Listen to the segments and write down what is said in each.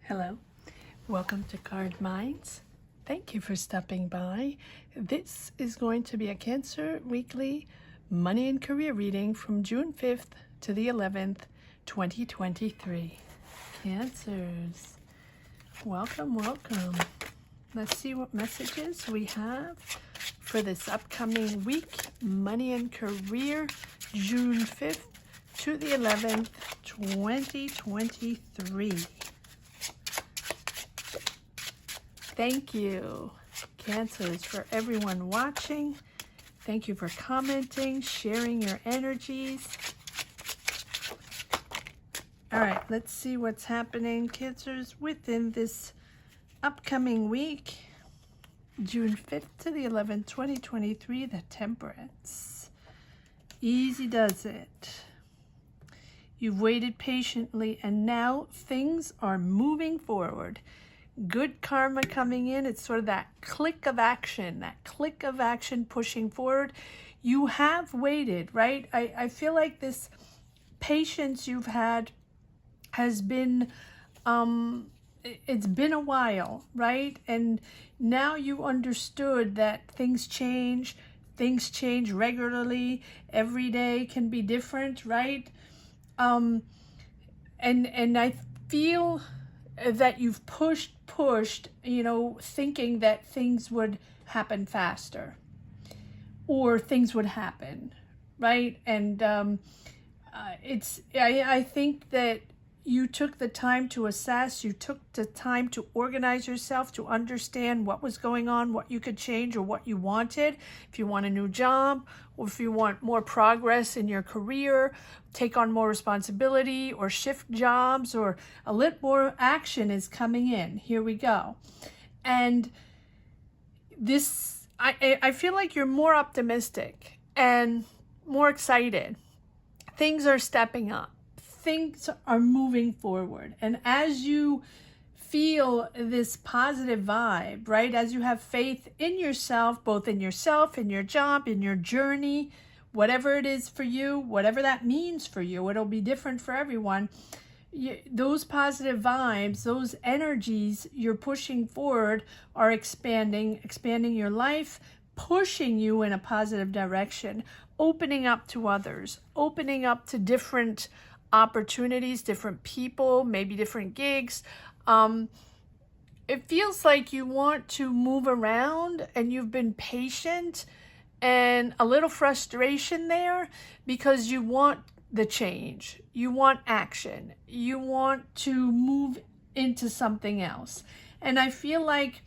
Hello, welcome to Card Minds. Thank you for stopping by. This is going to be a Cancer Weekly Money and Career reading from June 5th to the 11th, 2023. Cancers, welcome, welcome. Let's see what messages we have for this upcoming week. Money and Career, June 5th to the 11th, 2023. Thank you, Cancers, for everyone watching. Thank you for commenting, sharing your energies. All right, let's see what's happening, Cancers, within this upcoming week, June 5th to the 11th, 2023, the Temperance. Easy does it. You've waited patiently, and now things are moving forward. Good karma coming in. It's sort of that click of action pushing forward. You have waited, right? I feel like this patience you've had has been, it's been a while, right? And now you understood that things change regularly. Every day can be different, right? And I feel that you've pushed, thinking that things would happen faster or things would happen, right? And I think that you took the time to assess, you took the time to organize yourself, to understand what was going on, what you could change or what you wanted. If you want a new job, or if you want more progress in your career, take on more responsibility or shift jobs, or a little more action is coming in. Here we go. And this, I feel like you're more optimistic and more excited. Things are stepping up. Things are moving forward. And as you feel this positive vibe, right? As you have faith in yourself, both in yourself, in your job, in your journey, whatever it is for you, whatever that means for you, it'll be different for everyone. Those positive vibes, those energies you're pushing forward are expanding your life, pushing you in a positive direction, opening up to others, opening up to different opportunities, different people, maybe different gigs. It feels like you want to move around and you've been patient, and a little frustration there because you want the change, you want action, you want to move into something else. And I feel like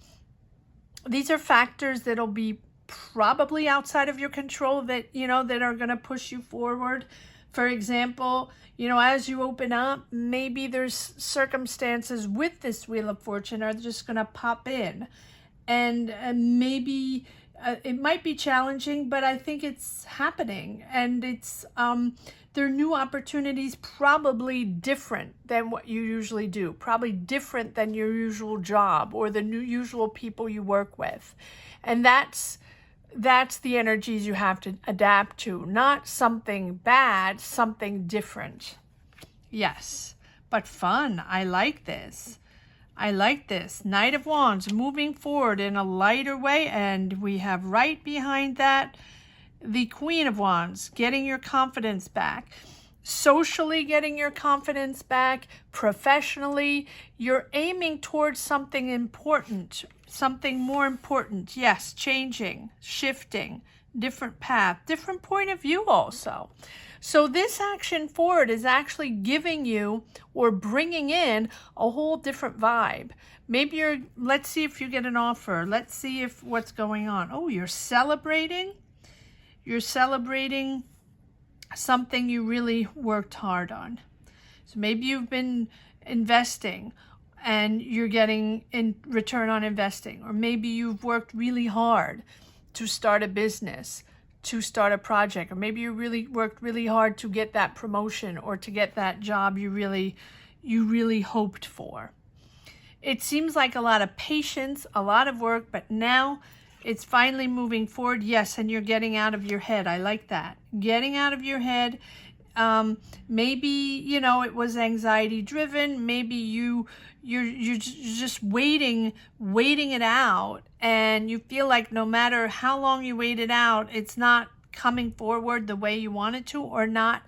these are factors that'll be probably outside of your control that are going to push you forward. For example, as you open up, maybe there's circumstances with this Wheel of Fortune are just going to pop in. And maybe it might be challenging, but I think it's happening. And it's there are new opportunities, probably different than what you usually do, probably different than your usual job or the usual people you work with. And that's the energies you have to adapt to, not something bad, something different. Yes, but fun. I like this. Knight of Wands moving forward in a lighter way, and we have right behind that the Queen of Wands, getting your confidence back. Socially getting your confidence back, professionally, you're aiming towards something important, something more important. Yes, changing, shifting, different path, different point of view also. So this action forward is actually giving you or bringing in a whole different vibe. Maybe let's see if you get an offer. Let's see if what's going on. Oh, you're celebrating. You're celebrating something you really worked hard on. So maybe you've been investing and you're getting in return on investing, or maybe you've worked really hard to start a business, to start a project, or maybe you really worked really hard to get that promotion or to get that job you really hoped for. It seems like a lot of patience, a lot of work, but now it's finally moving forward. Yes, and you're getting out of your head. I like that. Getting out of your head, maybe, you know, it was anxiety driven. Maybe you're just waiting it out, and you feel like no matter how long you wait it out, it's not coming forward the way you want it to, or not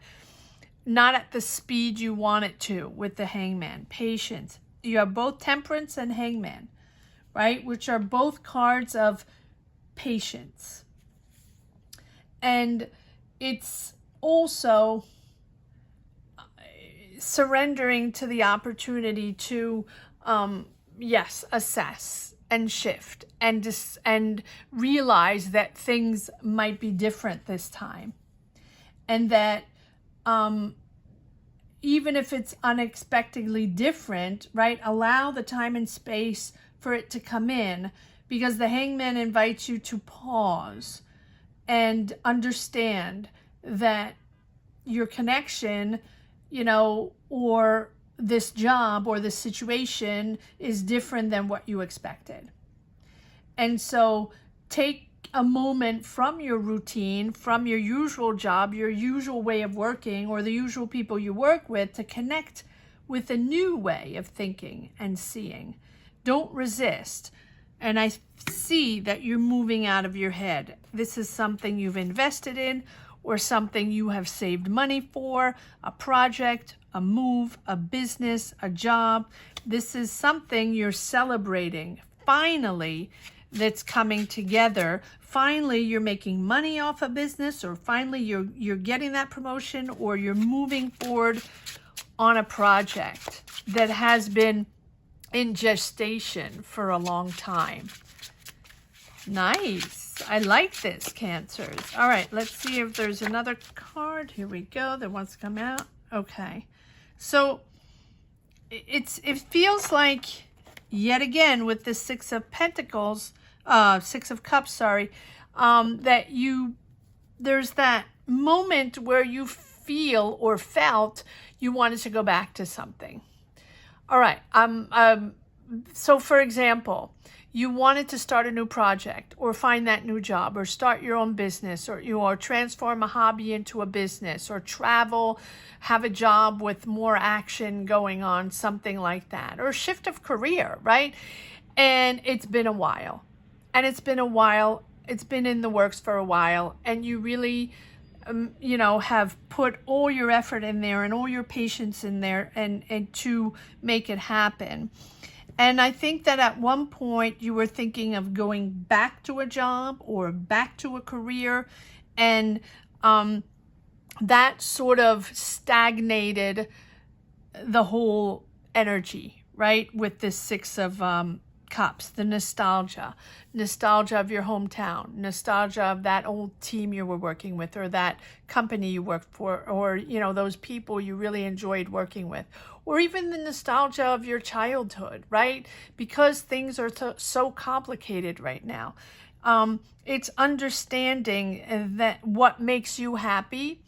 at the speed you want it to. With the Hangman, Patience. You have both Temperance and Hangman, right? Which are both cards of patience. And it's also surrendering to the opportunity to, yes, assess and shift and realize that things might be different this time. And that even if it's unexpectedly different, right, allow the time and space for it to come in, because the Hangman invites you to pause and understand that your connection, you know, or this job or this situation is different than what you expected. And so take a moment from your routine, from your usual job, your usual way of working, or the usual people you work with, to connect with a new way of thinking and seeing. Don't resist. And I see that you're moving out of your head. This is something you've invested in, or something you have saved money for, a project, a move, a business, a job. This is something you're celebrating. Finally, that's coming together. Finally, you're making money off a business, or finally you're getting that promotion, or you're moving forward on a project that has been in gestation for a long time. Nice. I like this, Cancers. All right, let's see if there's another card. Here we go that wants to come out. Okay. So it feels like, yet again, with the Six of Pentacles, Six of Cups, sorry, that there's that moment where you feel or felt you wanted to go back to something. All right. So for example, you wanted to start a new project, or find that new job, or start your own business, or transform a hobby into a business, or travel, have a job with more action going on, something like that, or shift of career, right? And it's been a while. And it's been in the works for a while, and you really, you know, have put all your effort in there and all your patience in there and to make it happen. And I think that at one point you were thinking of going back to a job or back to a career, and that sort of stagnated the whole energy, right? With this Six of Cups, the nostalgia of your hometown, nostalgia of that old team you were working with, or that company you worked for, or, you know, those people you really enjoyed working with, or even the nostalgia of your childhood, right? Because things are so complicated right now. It's understanding that what makes you happy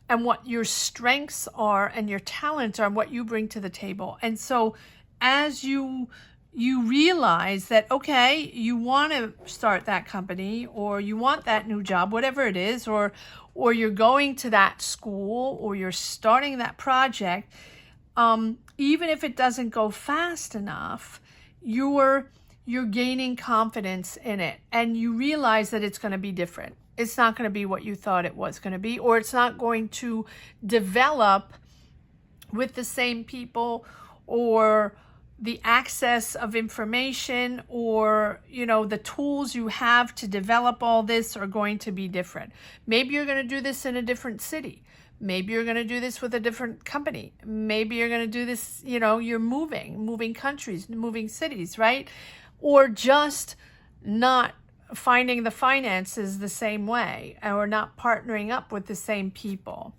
and what your strengths are and your talents are and what you bring to the table. And so as you realize that, okay, you want to start that company, or you want that new job, whatever it is, or you're going to that school, or you're starting that project, even if it doesn't go fast enough, you're gaining confidence in it, and you realize that it's going to be different. It's not going to be what you thought it was going to be, or it's not going to develop with the same people, or the access of information, or, you know, the tools you have to develop all this are going to be different. Maybe you're going to do this in a different city. Maybe you're going to do this with a different company. Maybe you're going to do this, you know, you're moving countries, moving cities, right? Or just not finding the finances the same way, or not partnering up with the same people.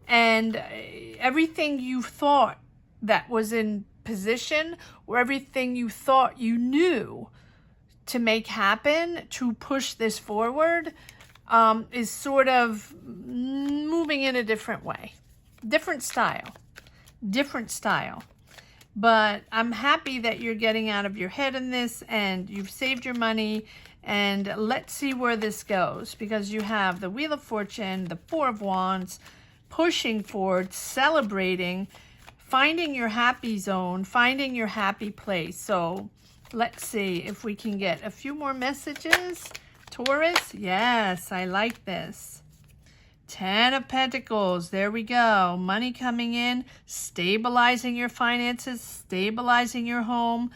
And everything you thought that was in position, or everything you thought you knew to make happen, to push this forward, is sort of moving in a different way, different style. But I'm happy that you're getting out of your head in this, and you've saved your money, and let's see where this goes, because you have the Wheel of Fortune, the Four of Wands, pushing forward, celebrating, finding your happy zone, finding your happy place. So let's see if we can get a few more messages. Taurus, yes, I like this. 10 of Pentacles, there we go. Money coming in, stabilizing your finances, stabilizing your home,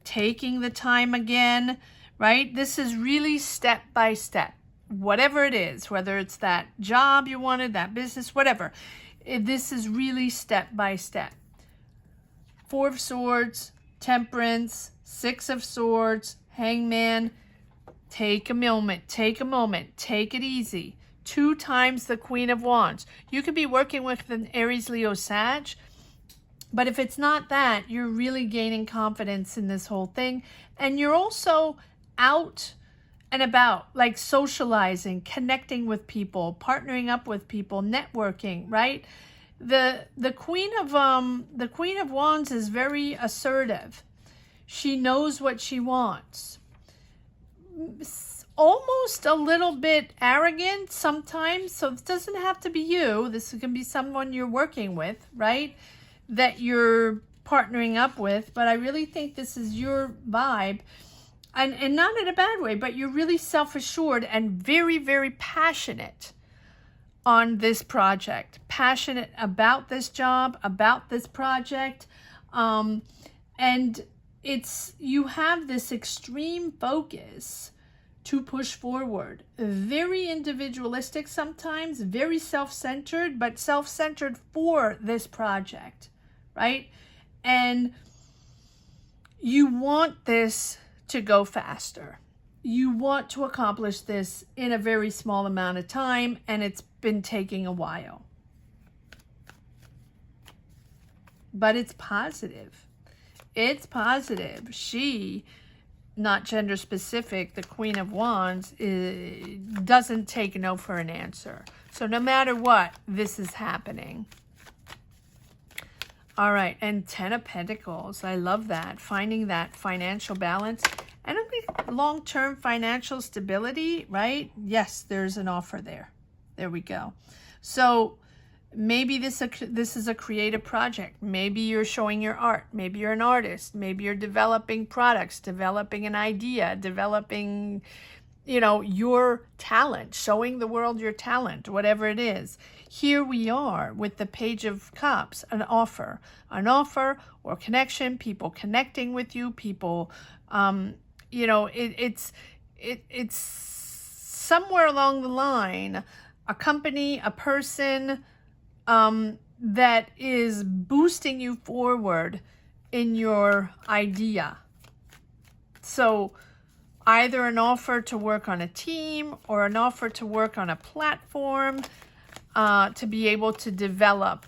taking the time again, right? This is really step by step. Whatever it is, whether it's that job you wanted, that business, whatever. This is really step by step. 4 of Swords, Temperance, 6 of Swords, Hangman. Take a moment, take it easy. 2 times the Queen of Wands. You could be working with an Aries, Leo, Sag, but if it's not that, you're really gaining confidence in this whole thing. And you're also out and about, like socializing, connecting with people, partnering up with people, networking, right? The Queen of Wands is very assertive. She knows what she wants. Almost a little bit arrogant sometimes. So it doesn't have to be you. This can be someone you're working with, right? That you're partnering up with. But I really think this is your vibe. And not in a bad way, but you're really self-assured and very, very passionate on this project. Passionate about this job, about this project. And you have this extreme focus to push forward. Very individualistic sometimes, very self-centered, but self-centered for this project, right? And you want this to go faster. You want to accomplish this in a very small amount of time, and it's been taking a while. But it's positive. It's positive. She, not gender specific, the Queen of Wands, doesn't take no for an answer. So no matter what, this is happening. All right, and 10 of Pentacles. I love that. Finding that financial balance and long-term financial stability, right? Yes, there's an offer there. There we go. So maybe this is a creative project. Maybe you're showing your art. Maybe you're an artist. Maybe you're developing products, developing an idea, developing, your talent, showing the world your talent, whatever it is. Here we are with the Page of Cups, an offer or connection, people connecting with you, people, it's somewhere along the line, a company, a person that is boosting you forward in your idea. So either an offer to work on a team or an offer to work on a platform to be able to develop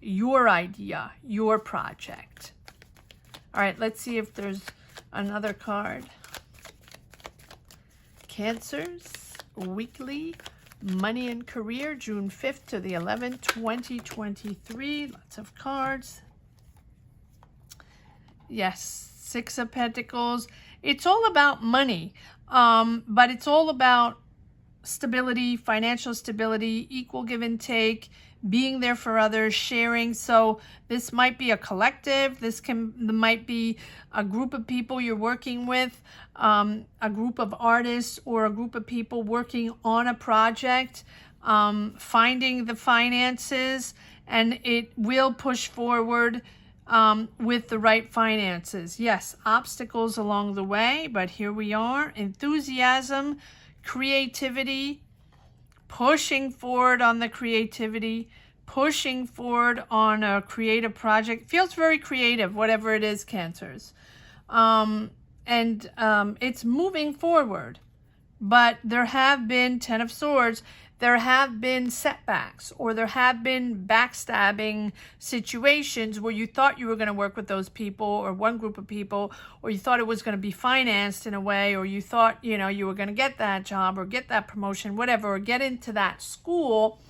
your idea, your project. All right, let's see if there's another card. Cancers, weekly, money and career, June 5th to the 11th, 2023. Lots of cards. Yes, 6 of Pentacles. It's all about money, but it's all about stability, financial stability, equal give and take, being there for others, sharing. So this might be a collective. This might be a group of people you're working with, a group of artists or a group of people working on a project, finding the finances, and it will push forward with the right finances. Yes, obstacles along the way, but here we are. Enthusiasm, creativity, pushing forward on the creativity, pushing forward on a creative project. Feels very creative, whatever it is, Cancers. It's moving forward. But there have been, 10 of Swords, there have been setbacks, or there have been backstabbing situations where you thought you were going to work with those people or one group of people, or you thought it was going to be financed in a way, or you thought, you were going to get that job or get that promotion, whatever, or get into that school.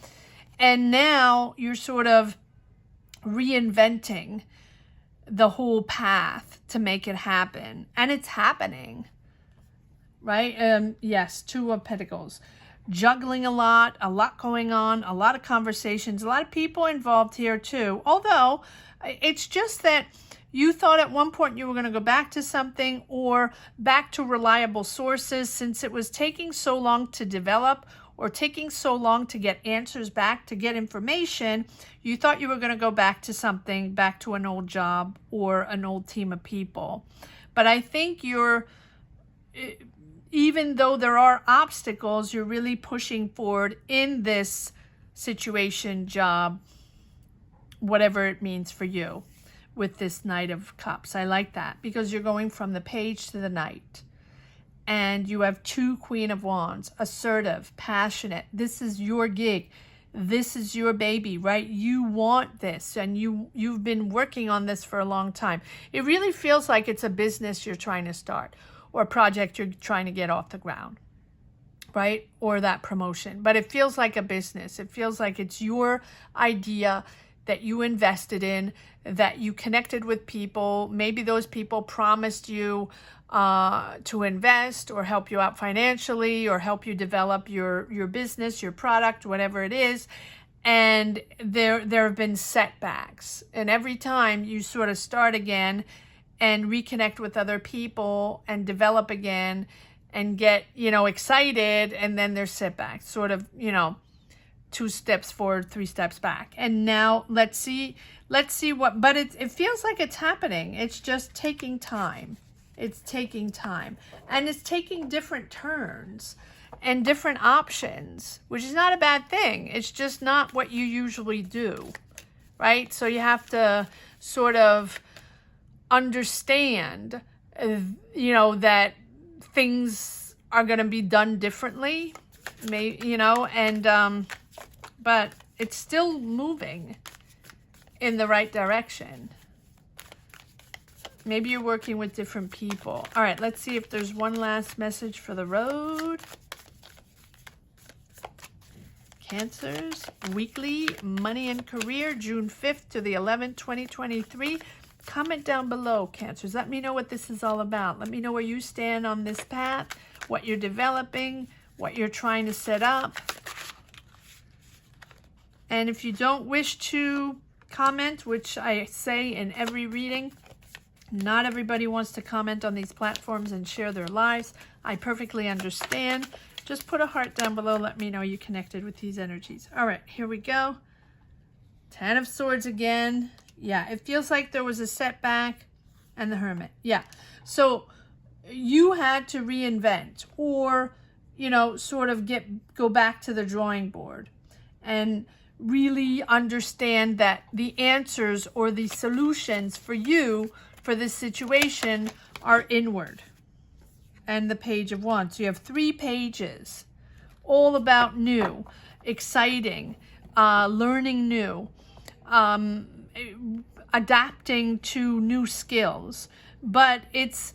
And now you're sort of reinventing the whole path to make it happen. And it's happening, right? Yes, 2 of Pentacles. juggling a lot going on, a lot of conversations, a lot of people involved here too. Although it's just that you thought at one point you were going to go back to something or back to reliable sources, since it was taking so long to develop or taking so long to get answers back, to get information. You thought you were going to go back to something, back to an old job or an old team of people. But I think even though there are obstacles, you're really pushing forward in this situation, job, whatever it means for you with this Knight of Cups. I like that because you're going from the Page to the Knight. And you have 2 Queen of Wands, assertive, passionate. This is your gig. This is your baby, right? You want this, and you've been working on this for a long time. It really feels like it's a business you're trying to start, or a project you're trying to get off the ground, right? Or that promotion. But it feels like a business. It feels like it's your idea that you invested in, that you connected with people. Maybe those people promised you to invest or help you out financially or help you develop your business, your product, whatever it is. And there have been setbacks. And every time you sort of start again and reconnect with other people and develop again and get, excited, and then there's setbacks, sort of, 2 steps forward, 3 steps back. And now let's see what, but it feels like it's happening. It's just taking time. It's taking time, and it's taking different turns and different options, which is not a bad thing. It's just not what you usually do, right? So you have to sort of understand, that things are going to be done differently, but it's still moving in the right direction. Maybe you're working with different people. All right, let's see if there's one last message for the road. Cancers, weekly money and career, June 5th to the 11th, 2023. Comment down below, Cancers. Let me know what this is all about. Let me know where you stand on this path, what you're developing, what you're trying to set up. And if you don't wish to comment, which I say in every reading, not everybody wants to comment on these platforms and share their lives. I perfectly understand. Just put a heart down below. Let me know you connected with these energies. All right, here we go. 10 of Swords again. Yeah, it feels like there was a setback, and the Hermit. Yeah, so you had to reinvent or, sort of go back to the drawing board and really understand that the answers or the solutions for you for this situation are inward. And the Page of Wands. So you have 3 pages, all about new, exciting, learning new, adapting to new skills. But it's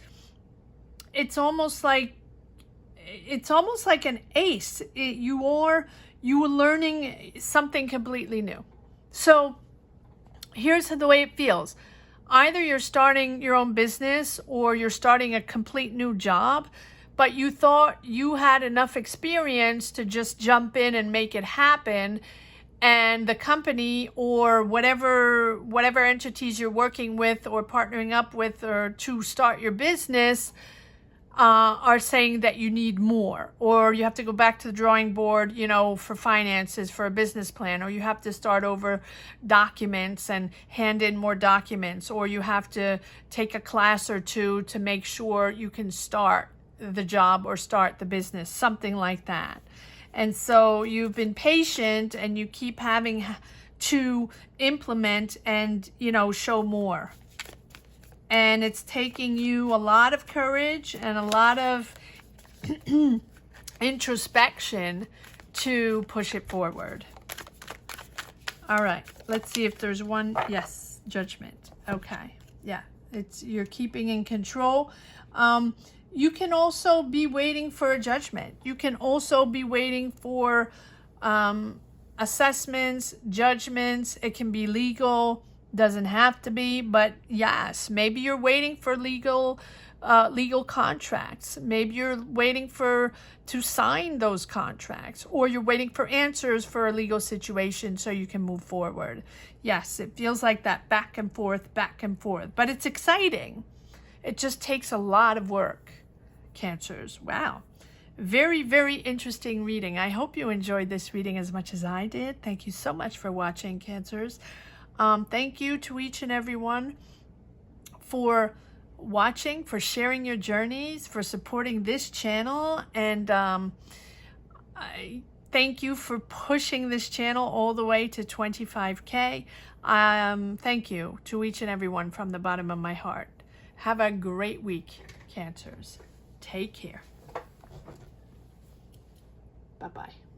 almost like an ace. You are learning something completely new. So here's the way it feels. Either you're starting your own business or you're starting a complete new job, but you thought you had enough experience to just jump in and make it happen. And the company or whatever entities you're working with or partnering up with or to start your business are saying that you need more, or you have to go back to the drawing board, for finances, for a business plan, or you have to start over documents and hand in more documents, or you have to take a class or 2 to make sure you can start the job or start the business, something like that. And so you've been patient and you keep having to implement and, show more. And it's taking you a lot of courage and a lot of introspection to push it forward. All right, let's see if there's one. Yes, Judgment. Okay, yeah, you're keeping in control. You can also be waiting for a judgment. You can also be waiting for assessments, judgments. It can be legal. Doesn't have to be, but yes, maybe you're waiting for legal legal contracts. Maybe you're waiting to sign those contracts, or you're waiting for answers for a legal situation so you can move forward. Yes, it feels like that back and forth, but it's exciting. It just takes a lot of work, Cancers. Wow. Very, very interesting reading. I hope you enjoyed this reading as much as I did. Thank you so much for watching, Cancers. Thank you to each and every one for watching, for sharing your journeys, for supporting this channel, and I thank you for pushing this channel all the way to 25K. Thank you to each and every one from the bottom of my heart. Have a great week, Cancers. Take care. Bye-bye.